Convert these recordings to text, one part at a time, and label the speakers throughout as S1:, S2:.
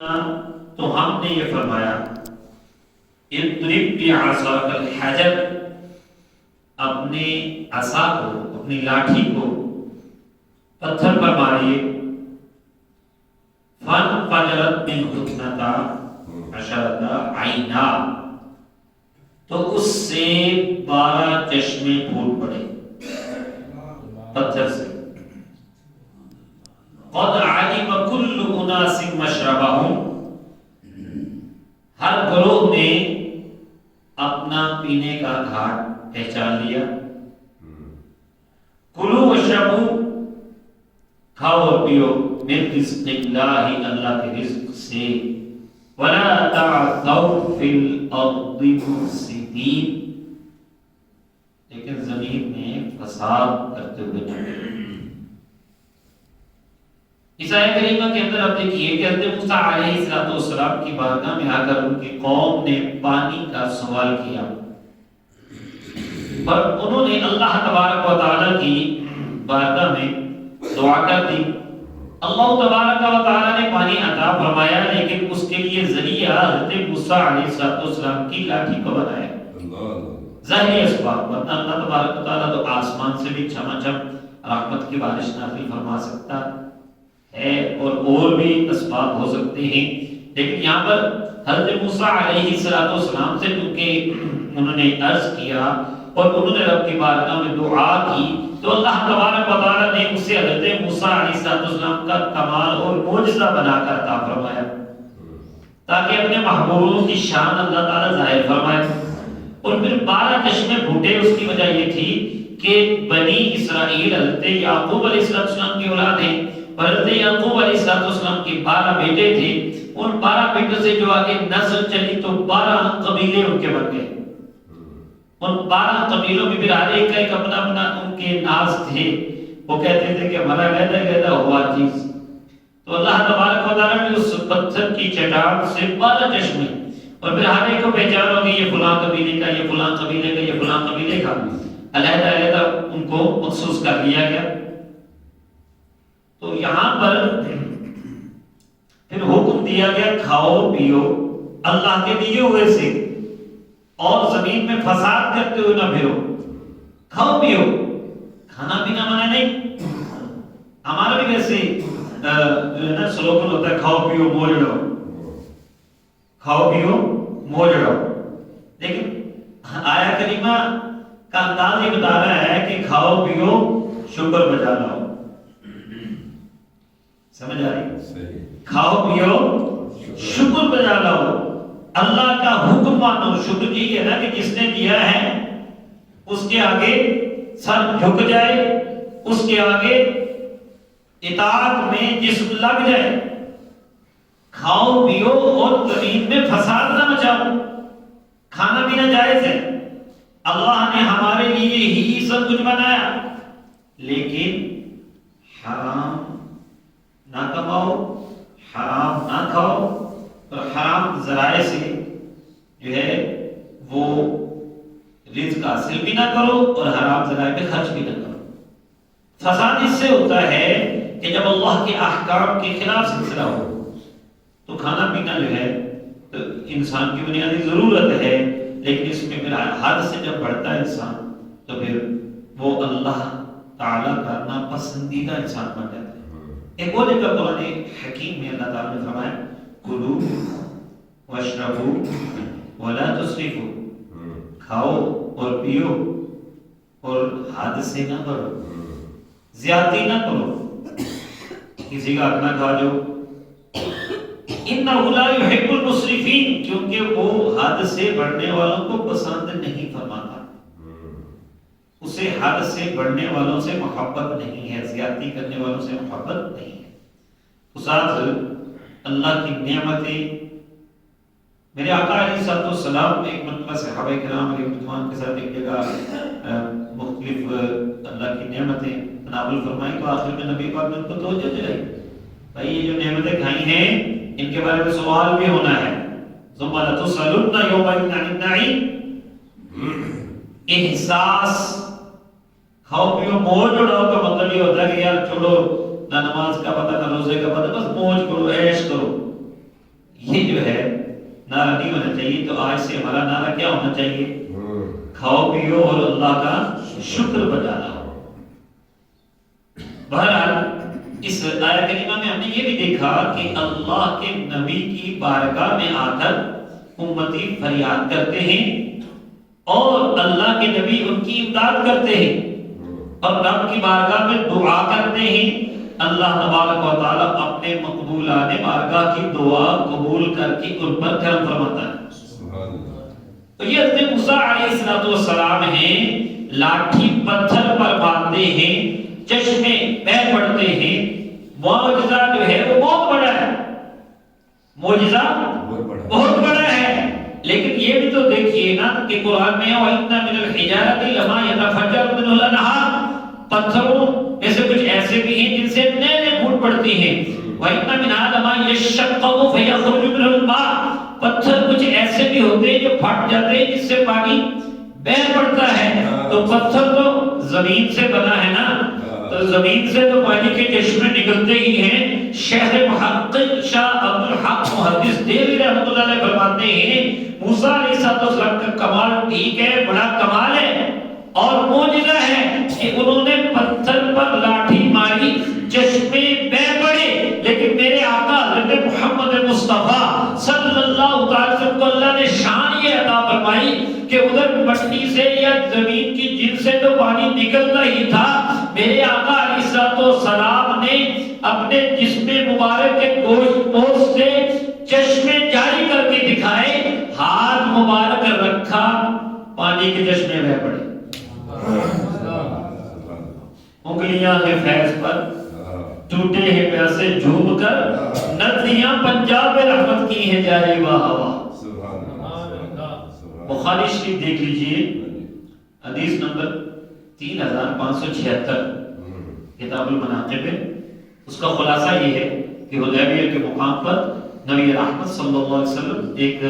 S1: تو ہم نے یہ فرمایا اضرب بعصاک الحجر، اپنے عصا کو، اپنی لاٹھی کو پتھر پر ماریے، فانفجرت منہ اثنتا عشرۃ عینا، تو اس سے 12 چشمے پھوٹ پڑے پتھر سے۔ قد علم كل اناس مشربهم، ہر گروہ نے اپنا پینے کا گھاٹ پہچان لیا۔ کلوا واشربوا، کھاؤ اور پیو، من رزق اللہ، اللہ کے رزق سے، ولا تعثوا فی الارض مفسدین، لیکن زمین میں فساد کرتے ہوئے نہ۔ اس آیت کریمہ کے اندر آپ دیکھیے کہ حضرت موسیٰ علیہ السلام کی بارگاہ میں آ کر ان کی قوم نے پانی کا سوال کیا، پر انہوں نے اللہ تبارک و تعالیٰ کی بارگاہ میں دعا کر دی۔ اللہ تبارک و تعالیٰ نے پانی عطا فرمایا، لیکن اس کے لیے ذریعہ حضرت موسیٰ علیہ السلام کی لاٹھی کو بنایا، ظاہری اسباب، ورنہ اللہ تبارک و تعالیٰ تو آسمان سے بھی چھماچم رحمت کی بارش نازل فرما سکتا ہے، اور بھی اسباب ہو سکتے ہیں، لیکن یہاں پر حضرت موسیٰ علیہ السلام سے کیونکہ انہوں نے عرض کیا اور انہوں نے رب کی بارگاہ میں دعا کی، تو اللہ تبارک و تعالیٰ نے اسے حضرت موسیٰ علیہ السلام کا کمال اور معجزہ بنا کر عطا فرمایا، تاکہ اپنے محبوبوں کی شان اللہ تعالیٰ ظاہر فرمائے۔ اور پھر 12 چشمے پھوٹے، اس کی وجہ یہ تھی کہ بنی اسرائیل حضرت یعقوب علیہ السلام کی اولاد ہیں، حضرت یعقوب علیہ السلام کے 12 بیٹے تھے، ان 12 بیٹوں سے جو آگے نسل چلی تو 12 قبیلے ان کے بن گئے۔ ان 12 قبیلوں میں بھی ہر ایک کا ایک اپنا اپنا ان کے ناز تھے، وہ کہتے تھے کہ ہمارا گہدا ہوا چیز۔ تو اللہ تبارک و تعالیٰ نے اس پتھر کی چٹان سے 12 چشمے، اور پھر ہر ایک کو پہچان ہوگی یہ فلاں قبیلے کا، یہ فلاں قبیلے کا، یہ فلاں قبیلے کا، علیحدہ علیحدہ ان کو مخصوص کر لیا گیا۔ تو یہاں پر پھر حکم دیا گیا کھاؤ پیو اللہ کے دیے ہوئے سے، اور زمین میں فساد کرتے ہوئے نہ پھرو۔ کھاؤ پیو، کھانا پینا منع نہیں، ہمارا بھی ویسے سلوگن ہوتا ہے کھاؤ پیو موج رہو، کھاؤ پیو موج رہو، لیکن آیا کریمہ کا انداز یہ بتا رہا ہے کہ کھاؤ پیو شکر بجا لاؤ۔ سمجھ آ رہی؟ کھاؤ پیو شکر بجا لاؤ، اللہ کا حکم مانو۔ شکر یہی ہے نا کہ جس نے دیا ہے اس کے آگے سر جھک جائے، اس کے آگے اطاعت میں جسم لگ جائے۔ کھاؤ پیو اور زمین میں فساد نہ مچاؤ، کھانا پینا جائز ہے، اللہ نے ہمارے لیے ہی سب کچھ بنایا، لیکن حرام نہ کماؤ، حرام نہ کھاؤ، اور حرام ذرائع سے جو ہے وہ رزق حاصل بھی نہ کرو، اور حرام ذرائع پہ خرچ بھی نہ کرو۔ فساد اس سے ہوتا ہے کہ جب اللہ کے احکام کے خلاف سلسلہ ہو، تو کھانا پینا جو ہے تو انسان کی بنیادی ضرورت ہے، لیکن اس میں پھر حد سے جب بڑھتا ہے انسان تو پھر وہ اللہ تعالیٰ کا ناپسندیدہ انسان بن جاتا ہے۔ ایک اور جگہ قرآن حکیم میں اللہ تعالیٰ نے فرمایا کلوا واشربوا ولا تسرفوا، کھاؤ اور پیو اور حد سے نہ بڑھو، زیادتی نہ کرو، کسی کا حق نہ کھا جو۔ انہ لا یحب المسرفین، کیونکہ وہ حد سے بڑھنے والوں کو پسند نہیں فرماتا، اسے حد سے بڑھنے والوں سے محبت نہیں ہے، زیادتی کرنے والوں سے محبت نہیں ہے۔ تو ساتھ اللہ کی نعمتیں، میرے آقا علیہ السلام نے ایک مرتبہ صحابہ کرام علیہ رضوان کے ساتھ ایک جگہ مختلف اللہ کی نعمتیں تناول فرمائی، تو آخر میں نبی پاک نے ان کو توجہ دلائی، بھائی یہ جو نعمتیں کھائی ہیں ان کے بارے میں سوال بھی ہونا ہے، ثم لتسألن یومئذ عن النعیم۔ احساس، کھاؤ پیو موج اڑاؤ کا مطلب یہ ہوتا ہے کہ یار چھوڑو نہ نماز کا پتہ نہ روزے کا پتہ، بس موج کرو، عیش کرو، نعرہ نہیں ہونا چاہیے، تو آج سے ہمارا نعرہ کیا ہونا چاہیے؟ کھاؤ پیو اور اللہ کا شکر بجا لاؤ۔ بہرحال اس آیت کریمہ میں ہم نے یہ بھی دیکھا کہ اللہ کے نبی کی بارگاہ میں آ کر امتی فریاد کرتے ہیں اور اللہ کے نبی ان کی امداد کرتے ہیں اور رب کی بارگاہ میں دعا کرتے ہیں۔ اللہ تبارک و تعالی اپنے مقبولان بارگاہ کی دعا قبول کر کے ان پر کرم فرماتا ہے۔ تو یہ حضرت موسیٰ علیہ السلام ہیں، لاٹھی پتھر پر باندھتے ہیں، چشمے بہہ پڑتے ہیں۔ معجزہ جو ہے وہ بہت بڑا ہے، معجزہ بہت بڑا ہے، لیکن یہ بھی تو دیکھیے نا کہ قرآن میں وَإِنَّ مِنَ الْحِجَارَةِ لَمَا يَتَفَجَّرُ مِنْهُ الْأَنْهَارُ، پتھروں میں سے کچھ ایسے بھی ہیں جن سے نہریں پھوٹ پڑتی ہیں۔ وَإِنَّ مِنْهَا لَمَا يَشَّقَّقُ فَيَخْرُجُ مِنْهُ الْمَاءُ، پتھر کچھ ایسے بھی ہوتے ہیں جو پھٹ جاتے ہیں جس سے پانی بہہ پڑتا ہے۔ تو پتھر تو زمین سے بنا ہے نا، تو زمین سے تو پانی کے چشمے نکلتے ہی ہیں۔ شیخ محقق شاہ عبد الحق محدث دہلوی رحمۃ اللہ علیہ فرماتے ہیں موسیٰ علیہ السلام کا کمال ٹھیک ہے، بڑا کمال ہے اور معجزہ ہے کہ انہوں نے پتھر پر لاٹھی ماری، چشمے بہہ پڑے، لیکن میرے آقا حضرت محمد مصطفیٰ صلی اللہ علیہ وسلم کو اللہ نے شان یہ عطا فرمائی کہ ادھر مٹی سے یا زمین کی جن سے تو پانی نکلتا ہی تھا، میرے آقا علیہ السلام نے اپنے جسم مبارک کے گوشت پوش سے چشمے جاری کر کے دکھائے، ہاتھ مبارک رکھا، پانی کے چشمے بہہ پڑے۔ انگلیاں ہیں فیض پر، ٹوٹے ہیں پیاسے جھوم کر، ندیاں پنجاب میں رحمت کی ہیں جاری واہ واہ۔ بخاری شریف دیکھ لیجئے، حدیث نمبر 3576 کتاب المناقب ہے۔ اس کا خلاصہ یہ ہے کہ حدیبیہ کے مقام پر نبی رحمت صلی اللہ علیہ وسلم ایک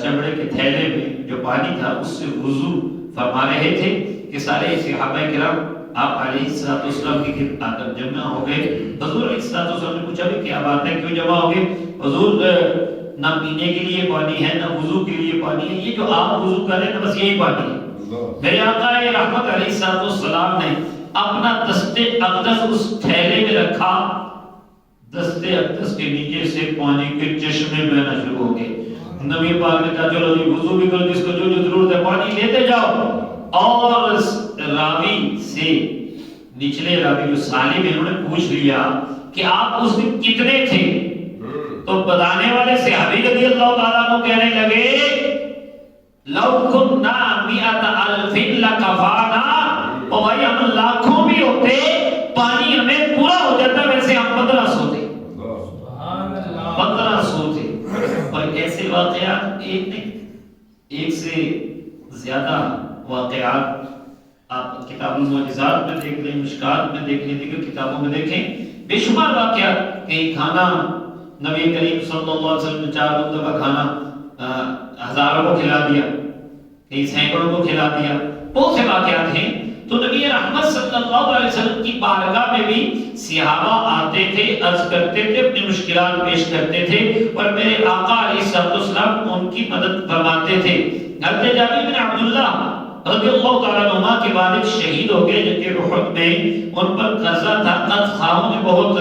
S1: چمڑے کے تھیلے میں جو پانی تھا اس سے وضو فرما رہے تھے کہ سارے صحابہ کرام آپ علیہ السلام کی گرد آ کر جمع ہو گئے۔ حضور علیہ السلام نے پوچھا بھی کیا بات ہے، کیوں جمع ہو گئے؟ حضور نہ پینے کے لیے پانی ہے نہ وضو کے لیے پانی ہے، یہ جو آپ وضو کر رہے ہیں بس یہی پانی ہے۔ میرے آقا رحمت علیہ السلام نے اپنا دست اقدس اس تھیلے میں رکھا، دست اقدس کے نیچے سے پانی کے چشمے بہنا شروع ہو گئے۔ نبی پاک نے کہا چلو جی وضو بھی کرو، جس کو جو ضرورت ہے پانی لیتے جاؤ۔ اور راوی سے نچلے راوی جو سالم ہے انہوں نے پوچھ لیا کہ آپ اس دن کتنے تھے؟ تو بتانے والے صحابی رضی اللہ تعالیٰ عنہ کہنے لگے لو کننا مئۃ الف لکفانا، اور بھائی ہم لاکھوں بھی ہوتے پانی ہمیں پورا ہو جاتا، ویسے ہم 1500 تھے، 1500 تھے۔ اور ایسے واقعات ایک نہیں، ایک سے زیادہ واقعات آپ کتاب المعجزات میں دیکھ لیں، مشکات میں دیکھ لیں، دیگر کتابوں میں دیکھیں، بے شمار واقعات کہ کھانا نبی کریم صلی اللہ علیہ وسلم نے 4 دفعہ کھانا ہزاروں کو کھلا دیا، کئی سینکڑوں کو کھلا دیا، بہت سے واقعات ہیں۔ تو نبی رحمت صلی اللہ علیہ وسلم کی بارگاہ میں بھی صحابہ آتے تھے، عرض کرتے تھے، اپنی مشکلات پیش کرتے تھے اور میرے آقا علیہ السلام ان کی مدد فرماتے تھے۔ حضرت جابر بن عبداللہ رضی اللہ تعالیٰ عنہ کے والد شہید ہو گئے جبکہ احد میں ان پر قرضہ تھا، قرض خواہوں نے بہت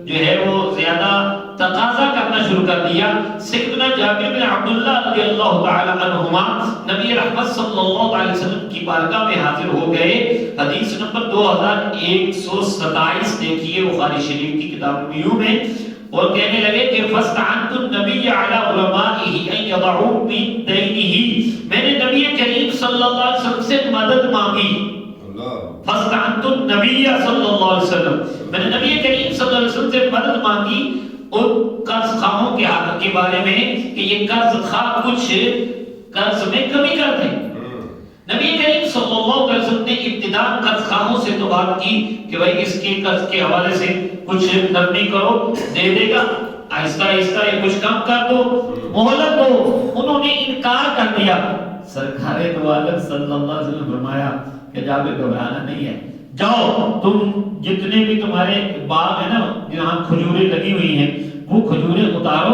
S1: جو ہے وہ زیادہ تقاضا کرنا شروع کر دیا۔ سیدنا جابر بن عبداللہ رضی اللہ تعالیٰ عنہما نبی رحمت صلی اللہ علیہ وسلم کی بارگاہ میں حاضر ہو گئے۔ حدیث نمبر 2127 دیکھیے بخاری شریف کی کتاب یوں میں، اور کہنے لگے کہ فَاسْتَعَنْتُ النَّبِيَّ عَلَىٰ عُلَمَائِهِ أَن يَضَعُوا مِن دَيْنِهِ، میں نے نبی کریم صلی اللہ علیہ وسلم سے مدد مانگی۔ فَاسْتَعَنْتُ النَّبِيَّ صلی اللہ علیہ وسلم، میں نے نبی کریم صلی اللہ علیہ وسلم سے مدد مانگی ان قرض خواہوں کے حق کے بارے میں کہ یہ قرض خواہ کچھ قرض میں کمی کر دیں۔ نبی کریم صلی اللہ علیہ وسلم نے ابتداء قرض خواہوں سے تو بات کی کہ بھائی اس کے قرض کے حوالے سے کچھ نرمی کرو، دے دے گا، آہستہ آہستہ یہ کچھ کم کر دو، مہلت دو۔ انہوں نے انکار کر دیا۔ سرکار دو عالم صلی اللہ علیہ وسلم فرمایا کہ جابر گھبرانا نہیں ہے، جاؤ تم جتنے بھی تمہارے باغ ہیں نا جہاں کھجوریں لگی ہوئی ہیں وہ کھجوریں اتارو،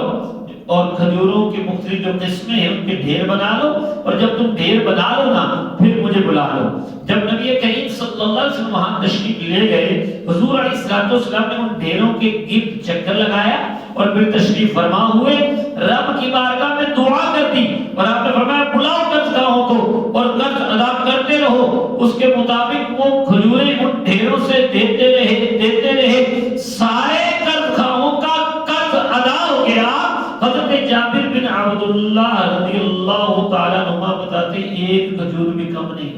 S1: اور کھجوروں کے مختلف جو قسمیں ہیں ان کے ڈھیر بنا لو، اور جب تم ڈھیر بنا لو نا پھر مجھے بلا لو۔ جب نبی کریم صلی اللہ علیہ وسلم وہاں تشریف لے گئے، حضور علیہ السلام نے ان ڈھیروں کے گرد چکر لگایا اور پھر تشریف فرما ہوئے، رب کی بارگاہ میں دعا کر دی، اور آپ نے فرمایا بلاؤ قرض گاہوں کو اور قرض ادا کرتے رہو۔ اس کے مطابق وہ کھجوریں ان ڈھیروں سے دیتے رہے، سارے قرض گاہوں کا قرض ادا ہو گیا۔ حضرت جابر بن عبداللہ رضی اللہ تعالیٰ عنہ بتاتے ایک کھجور بھی کم نہیں،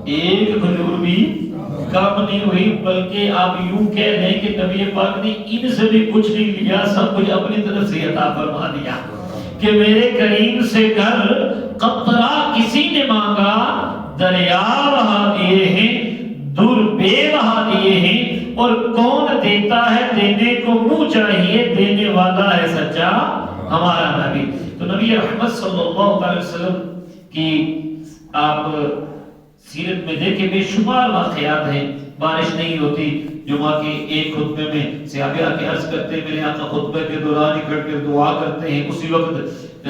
S1: ایک کھجور بھی کم نہیں ہوئی، بلکہ آپ یوں کہہ لیں کہ نبی پاک نے ان سے بھی کچھ نہیں لیا، سب کچھ اپنی طرف سے عطا فرما دیا کہ میرے کریم سے گھر قطرہ کسی نے مانگا دریا بہا دیے ہیں، دور بے بہا دیے ہیں، اور کون دیتا ہے دینے کو منہ چاہیے، دینے والا ہے سچا ہمارا نبی۔ تو نبی رحمت صلی اللہ علیہ وسلم کی آپ سیرت میں دیکھیں بے شمار واقعات ہیں۔ بارش نہیں ہوتی، جمعہ کے ایک خطبے میں صحابہ کے عرض کرتے ہیں میرے آقا خطبے کے دوران اکھڑ کے دعا کرتے ہیں، اسی وقت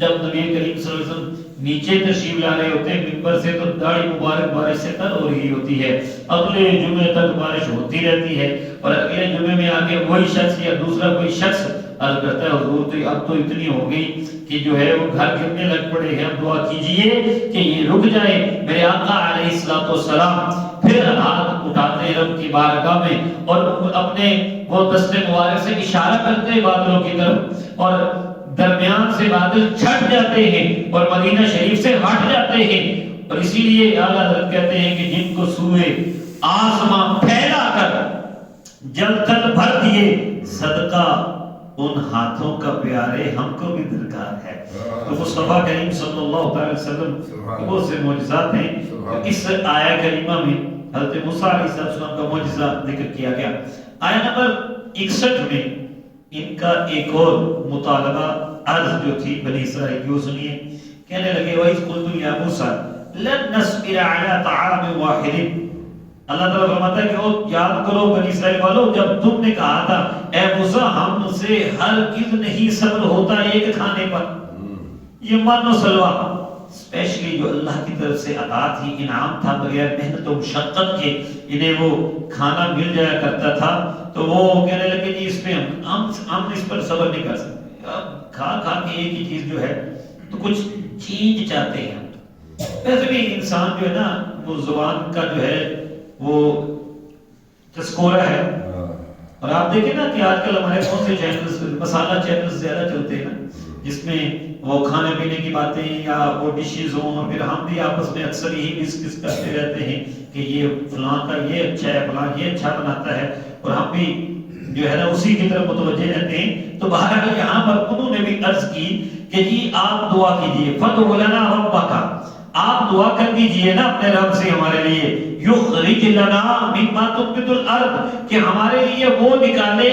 S1: جب نبی کریم صلی اللہ علیہ وسلم نیچے تشریف لا رہے ہوتے ہیں ممبر سے تو داڑھی مبارک بارش سے تر ہو رہی ہوتی ہے، اگلے جمعے تک بارش ہوتی رہتی ہے، اور اگلے جمعے میں آگے وہی شخص یا دوسرا کوئی شخص عرض کرتا ہے حضور تو اب تو اتنی ہو گئی کہ جو ہے وہ گھر گرنے لگ پڑے ہیں، اب دعا کیجئے کہ یہ رک جائے۔ میرے آقا علیہ السلام پھر ہاتھ اٹھاتے رب کی بارگاہ میں اور اپنے وہ دست مبارک سے اشارہ کرتے بادلوں کی طرف، اور درمیان سے بادل چھٹ جاتے ہیں اور مدینہ شریف سے ہٹ جاتے ہیں، اور اسی لیے اعلیٰ حضرت کہتے ہیں کہ جن کو سوئے آسماں پھیلا کر جل تل بھر دیے، صدقہ ان ہاتھوں کا پیارے ہم کو بھی درکار ہے۔ تو مصطفیٰ کریم صلی اللہ علیہ وسلم وہ سے معجزات ہیں۔ اس آیہ کریمہ میں حضرت موسیٰ علیہ السلام کا معجزہ ذکر کیا گیا۔ آیہ نمبر 61 میں ان کا ایک اور مطالبہ عرض جو تھی بنی اسرائیل کی، وہ سنیے، کہنے لگے وَإِذْ قُلْتُمْ يَا مُوسَىٰ لَن نَّصْبِرَ عَلَىٰ طَعَامٍ وَاحِدٍ۔ اللہ تعالیٰ فرماتا ہے کہ وہ یاد کرو بنی اسرائیل والوں، جب تم نے کہا تھا اے موسیٰ ہم سے ہرگز نہیں صبر ہوتا ایک کھانے پر، یہ من و سلوہ اسپیشلی جو اللہ کی طرف سے عطا تھی، انعام تھا، بغیر محنت و مشقت کے انہیں وہ کھانا مل جایا کرتا تھا، تو وہ کہنے لگے جی اس پہ ہم اس پر صبر نہیں کر سکتے، اب کھا کھا کے ایک ہی چیز جو ہے تو کچھ چینج چاہتے ہیں۔ ویسے بھی انسان جو ہے نا وہ زبان کا جو ہے وہ چسکورا ہے، اور آپ دیکھیں نا کہ آج کل ہمارے کون سے چینلز مسالہ چینلز زیادہ چلتے ہیں نا، جس میں وہ کھانے پینے کی باتیں یا وہ ڈشز ہوں، اور پھر ہم بھی آپس میں اکثر یہی ڈسکس کرتے رہتے ہیں کہ یہ فلاں کا یہ اچھا ہے، فلاں یہ اچھا بناتا ہے، اور ہم بھی جو ہے نا اسی کی طرف متوجہ رہتے ہیں۔ تو بہرحال یہاں پر انہوں نے بھی عرض کی کہ جی آپ دعا کیجئے، فَادْعُ لَنَا رَبَّكَ، آپ دعا کر دیجئے نا اپنے رب سے ہمارے لیے، یخرج لنا مما تنبت الارض، کہ ہمارے لیے وہ نکالے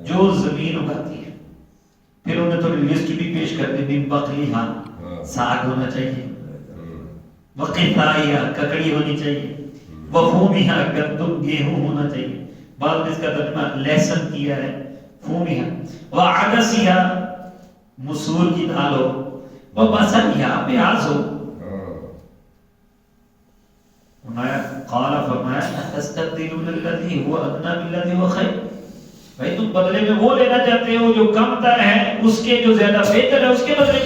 S1: جو زمین اگاتی ہے۔ پھر انہیں تھوڑی لسٹ بھی پیش کر دی، من بقلیہا ساگ ہونا چاہیے، وقثائہا ککڑی ہونی چاہیے، وفومہا گندم گیہوں ہونا چاہیے، بعد میں اس کا ترجمہ لہسن کیا ہے، فومہا وعدسہا مسور کی دال ہو، وبصلہا پیاز ہو۔ فرمایا تستبدلون الذی هو ادنی بالذی هو خیر، بھائی تم بدلے میں وہ لینا چاہتے ہو جو کم تر ہے اس کے جو زیادہ بہتر ہے اس کے بدلے،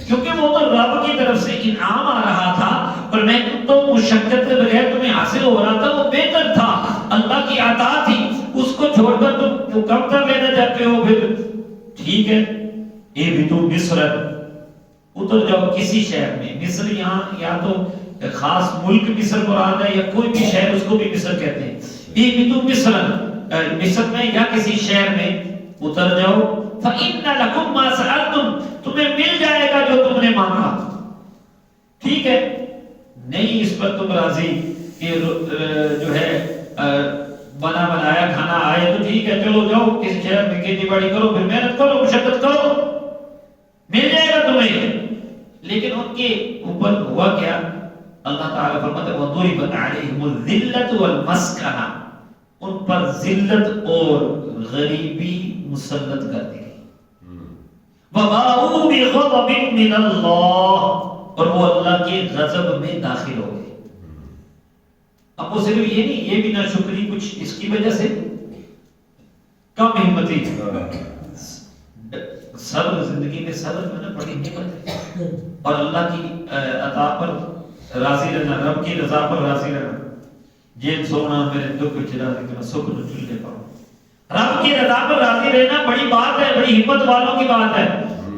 S1: کیونکہ وہ تو رب کی طرف سے انعام آ رہا تھا، اور میں تو مشقت کے بغیر تمہیں حاصل ہو رہا تھا، وہ بہتر تھا، اللہ کی عطا تھی، اس کو چھوڑ کر تم وہ کم تر لینا چاہتے ہو۔ پھر ٹھیک ہے، اے بھی تو مصر اتر جاؤ کسی شہر میں، مصر یہاں یا تو خاص ملک مصر مراد ہے یا کوئی بھی شہر اس کو بھی مصر کہتے ہیں، یہ بھی تو مصر میں یا کسی شہر میں اتر جاؤ، فَإِنَّ لَكُمْ مَا سَأَلْتُمْ، تمہیں مل جائے گا جو تم نے مانگا۔ ٹھیک ہے، نہیں اس پر تم راضی کہ جو ہے بنا بنایا کھانا آئے تو ٹھیک ہے، چلو جاؤ کسی شہر میں کھیتی باڑی کرو، پھر محنت کرو، مشقت کرو، مل جائے گا تمہیں۔ لیکن ان کے اوپر ہوا کیا؟ اللہ تعالیٰ فرماتا ہے وَضُرِبَتْ عَلَيْهِمُ الذِّلَّةُ وَالْمَسْكَنَةُ، ان پر ذلت اور غریبی مسلط کر دی گئی. وَبَاءُوا بِغَضَبٍ مِّنَ اللَّهِ اور وہ اللہ کے غضب میں داخل ہو گئے. اب وہ صرف یہ نہیں، یہ بھی ناشکری کچھ اس کی وجہ سے کم ہمتی. صبر، زندگی میں صبر میں نا بڑی نعمت ہے، اور اللہ کی عطا پر راضی رہنا، رب کی رضا پر راضی رہنا. جیل سونا میرے دکھ چلا لیکن سکھ نہ چلے پاؤں. رب کی رضا پر راضی رہنا بڑی بات ہے، بڑی ہمت والوں کی بات ہے.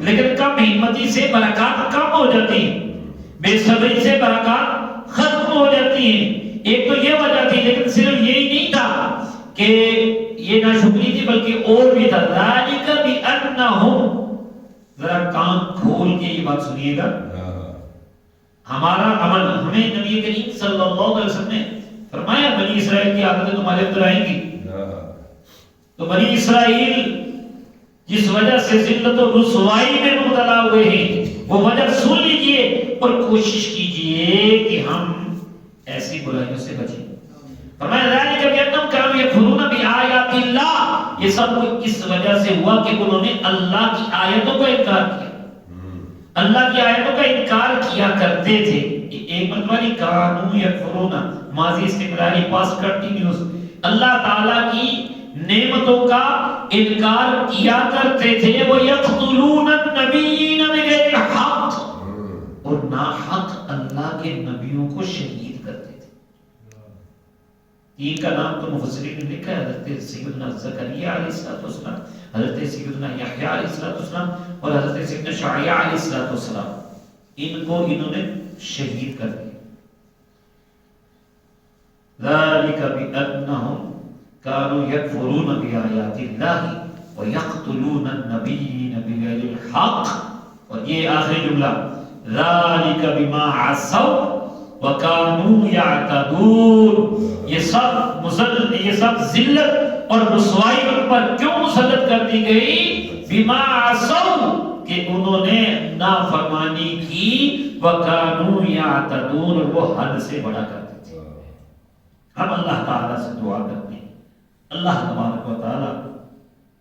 S1: لیکن کم ہمتی سے برکات کم ہو جاتی ہیں، بے صبری سے برکات ختم ہو جاتی ہیں. ایک تو یہ وجہ تھی، لیکن صرف یہی نہیں تھا کہ یہ ناشکری تھی، بلکہ اور بھی تھا. ذالک بأنہم، ذرا کان کھول کے یہ بات سنیے گا. ہمارا عمل، ہمیں نبی کریم صلی اللہ علیہ وسلم نے فرمایا بنی اسرائیل کی عادتیں تمہارے اندر آئیں گی. تو بنی اسرائیل جس وجہ سے ذلت و رسوائی میں مبتلا ہوئے ہیں، وہ وجہ سن لیجئے اور کوشش کیجئے کہ ہم ایسی برائیوں سے بچیں. فرمایا ذالک بأنہم کانوا یکفرون بآیات اللہ، یہ سب اس وجہ سے ہوا کہ انہوں نے اللہ کی آیتوں کا انکار کیا. اللہ کی آیتوں کا انکار کیا کرتے تھے. ایک مرتبہ نہیں، کانوا یکفرون، ماضی استمراری، پاسٹ کنٹینیوس. اللہ تعالیٰ کی نعمتوں کا انکار کیا کرتے تھے. وہ یقتلون النبیین بغیر حق، اور ناحق اللہ کے نبیوں کو شہید کرتے تھے. ان کا نام تو مفسرین نے لکھا ہے، حضرت سیدنا زکریا علیہ السلام، حضرت سیدنا یحییٰ علیہ السلام اور حضرت سیدنا شعیع علیہ السلام. ان کو انہوں نے شہید کر دیا. ذالک بأنہم کانوا یکفرون بآیات اللہ ویقتلون النبیین بغیر الحق. اور یہ آخری جملہ، ذالک بما عصوا وکانوا یعتدون. یہ سب ذلت اور رسوائی ان پر کیوں مسلط کر دی گئی؟ بما عصوا، کہ انہوں نے نافرمانی کی، وکانوا یعتدون، اور وہ حد سے بڑا کرتے تھے. ہم اللہ تعالیٰ سے دعا کرتے ہیں اللہ تبارک و تعالیٰ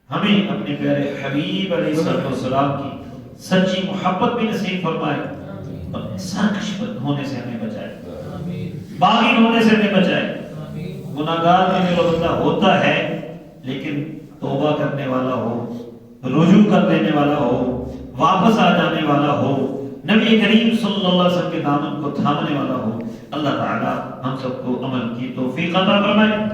S1: ہمیں اپنے پیارے حبیب علیہ السلام کی سچی محبت بھی نصیب فرمائے، اور سرکش ہونے سے ہمیں بچائے، باغی ہونے سے ہمیں بچائے. گناہگار میں جو بندہ ہوتا ہے لیکن توبہ کرنے والا ہو، رجوع کر لینے والا ہو، واپس آ جانے والا ہو، نبی کریم صلی اللہ علیہ وسلم کے دامن کو تھامنے والا ہو. اللہ تعالی ہم سب کو عمل کی توفیق عطا فرمائے.